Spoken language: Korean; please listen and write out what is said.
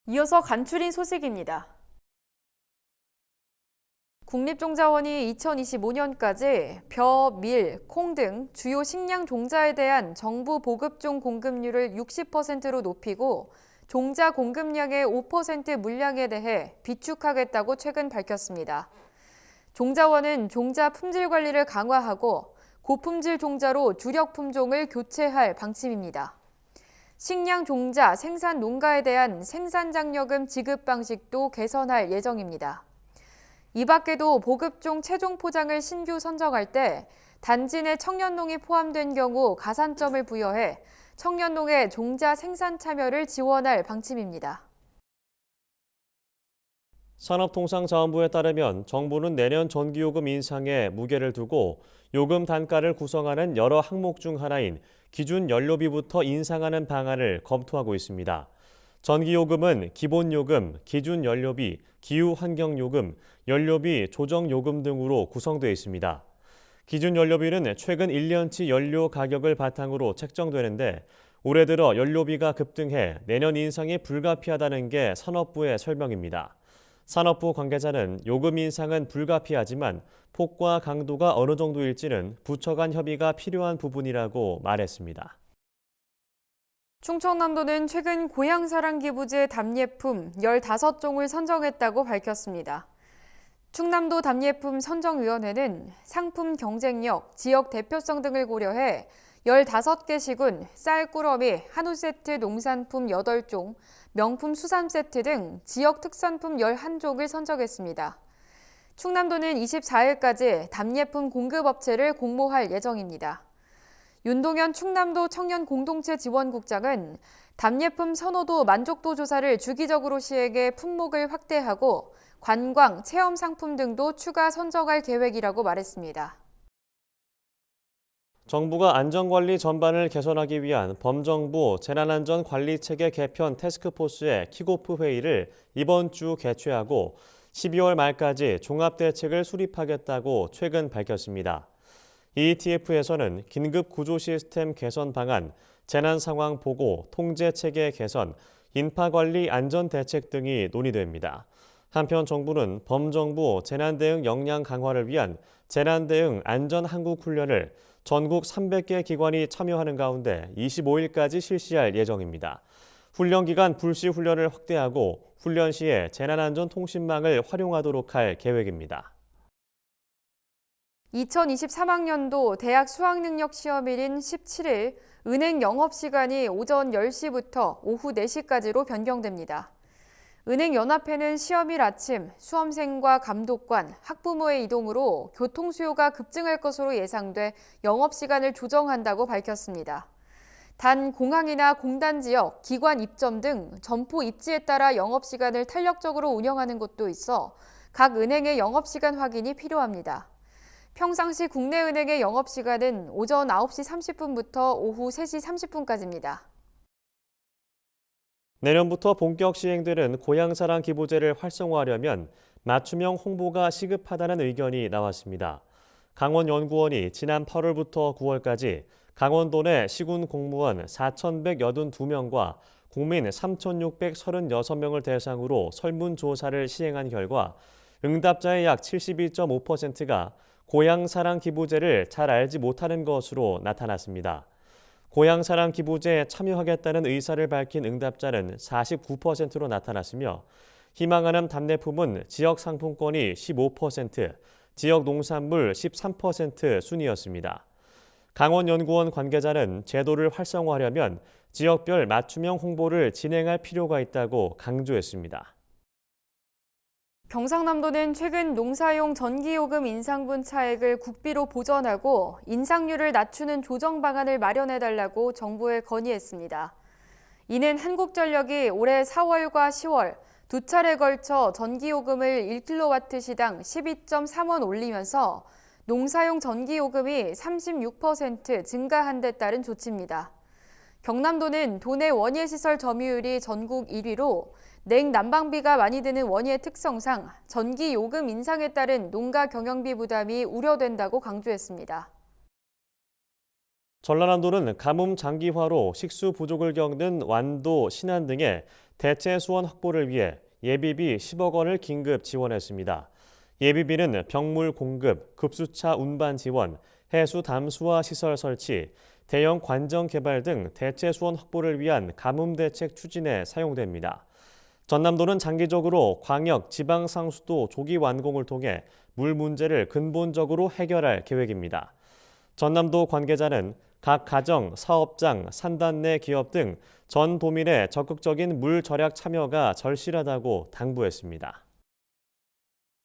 이어서 간추린 소식입니다. 국립종자원이 2025년까지 벼, 밀, 콩 등 주요 식량 종자에 대한 정부 보급종 공급률을 60%로 높이고 종자 공급량의 5% 물량에 대해 비축하겠다고 최근 밝혔습니다. 종자원은 종자 품질 관리를 강화하고 고품질 종자로 주력 품종을 교체할 방침입니다. 식량 종자 생산 농가에 대한 생산장려금 지급 방식도 개선할 예정입니다. 이 밖에도 보급종 최종 포장을 신규 선정할 때 단지 내 청년농이 포함된 경우 가산점을 부여해 청년농의 종자 생산 참여를 지원할 방침입니다. 산업통상자원부에 따르면 정부는 내년 전기요금 인상에 무게를 두고 요금 단가를 구성하는 여러 항목 중 하나인 기준 연료비부터 인상하는 방안을 검토하고 있습니다. 전기요금은 기본요금, 기준연료비, 기후환경요금, 연료비 조정요금 등으로 구성되어 있습니다. 기준연료비는 최근 1년치 연료 가격을 바탕으로 책정되는데 올해 들어 연료비가 급등해 내년 인상이 불가피하다는 게 산업부의 설명입니다. 산업부 관계자는 요금 인상은 불가피하지만 폭과 강도가 어느 정도일지는 부처 간 협의가 필요한 부분이라고 말했습니다. 충청남도는 최근 고향사랑기부제 답례품 15종을 선정했다고 밝혔습니다. 충남도 답례품 선정위원회는 상품 경쟁력, 지역 대표성 등을 고려해 15개 시군 쌀, 꾸러미, 한우 세트 농산품 8종, 명품 수산 세트 등 지역 특산품 11종을 선정했습니다. 충남도는 24일까지 답례품 공급업체를 공모할 예정입니다. 윤동현 충남도 청년공동체 지원국장은 답례품 선호도 만족도 조사를 주기적으로 시행해 품목을 확대하고 관광, 체험 상품 등도 추가 선정할 계획이라고 말했습니다. 정부가 안전관리 전반을 개선하기 위한 범정부 재난안전관리체계 개편 태스크포스의 킥오프 회의를 이번 주 개최하고 12월 말까지 종합대책을 수립하겠다고 최근 밝혔습니다. ETF에서는 긴급 구조 시스템 개선 방안, 재난 상황 보고, 통제 체계 개선, 인파관리 안전 대책 등이 논의됩니다. 한편 정부는 범정부 재난대응 역량 강화를 위한 재난대응 안전한국훈련을 전국 300개 기관이 참여하는 가운데 25일까지 실시할 예정입니다. 훈련 기간 불시 훈련을 확대하고 훈련 시에 재난안전통신망을 활용하도록 할 계획입니다. 2023학년도 대학 수학능력 시험일인 17일 은행 영업시간이 오전 10시부터 오후 4시까지로 변경됩니다. 은행연합회는 시험일 아침 수험생과 감독관, 학부모의 이동으로 교통 수요가 급증할 것으로 예상돼 영업시간을 조정한다고 밝혔습니다. 단 공항이나 공단 지역, 기관 입점 등 점포 입지에 따라 영업시간을 탄력적으로 운영하는 곳도 있어 각 은행의 영업시간 확인이 필요합니다. 평상시 국내은행의 영업시간은 오전 9시 30분부터 오후 3시 30분까지입니다. 내년부터 본격 시행되는 고향사랑 기부제를 활성화하려면 맞춤형 홍보가 시급하다는 의견이 나왔습니다. 강원연구원이 지난 8월부터 9월까지 강원도 내 시군 공무원 4,182명과 국민 3,636명을 대상으로 설문조사를 시행한 결과 응답자의 약 72.5%가 고향사랑 기부제를 잘 알지 못하는 것으로 나타났습니다. 고향사랑 기부제에 참여하겠다는 의사를 밝힌 응답자는 49%로 나타났으며 희망하는 답례품은 지역 상품권이 15%, 지역 농산물 13% 순이었습니다. 강원연구원 관계자는 제도를 활성화하려면 지역별 맞춤형 홍보를 진행할 필요가 있다고 강조했습니다. 경상남도는 최근 농사용 전기요금 인상분 차액을 국비로 보전하고 인상률을 낮추는 조정 방안을 마련해달라고 정부에 건의했습니다. 이는 한국전력이 올해 4월과 10월 두 차례 걸쳐 전기요금을 1kW시당 12.3원 올리면서 농사용 전기요금이 36% 증가한 데 따른 조치입니다. 경남도는 도내 원예시설 점유율이 전국 1위로 냉난방비가 많이 드는 원예 특성상 전기 요금 인상에 따른 농가 경영비 부담이 우려된다고 강조했습니다. 전라남도는 가뭄 장기화로 식수 부족을 겪는 완도, 신안 등의 대체 수원 확보를 위해 예비비 10억 원을 긴급 지원했습니다. 예비비는 병물 공급, 급수차 운반 지원, 해수 담수화 시설 설치, 대형 관정 개발 등 대체 수원 확보를 위한 가뭄 대책 추진에 사용됩니다. 전남도는 장기적으로 광역, 지방 상수도 조기 완공을 통해 물 문제를 근본적으로 해결할 계획입니다. 전남도 관계자는 각 가정, 사업장, 산단 내 기업 등 전 도민의 적극적인 물 절약 참여가 절실하다고 당부했습니다.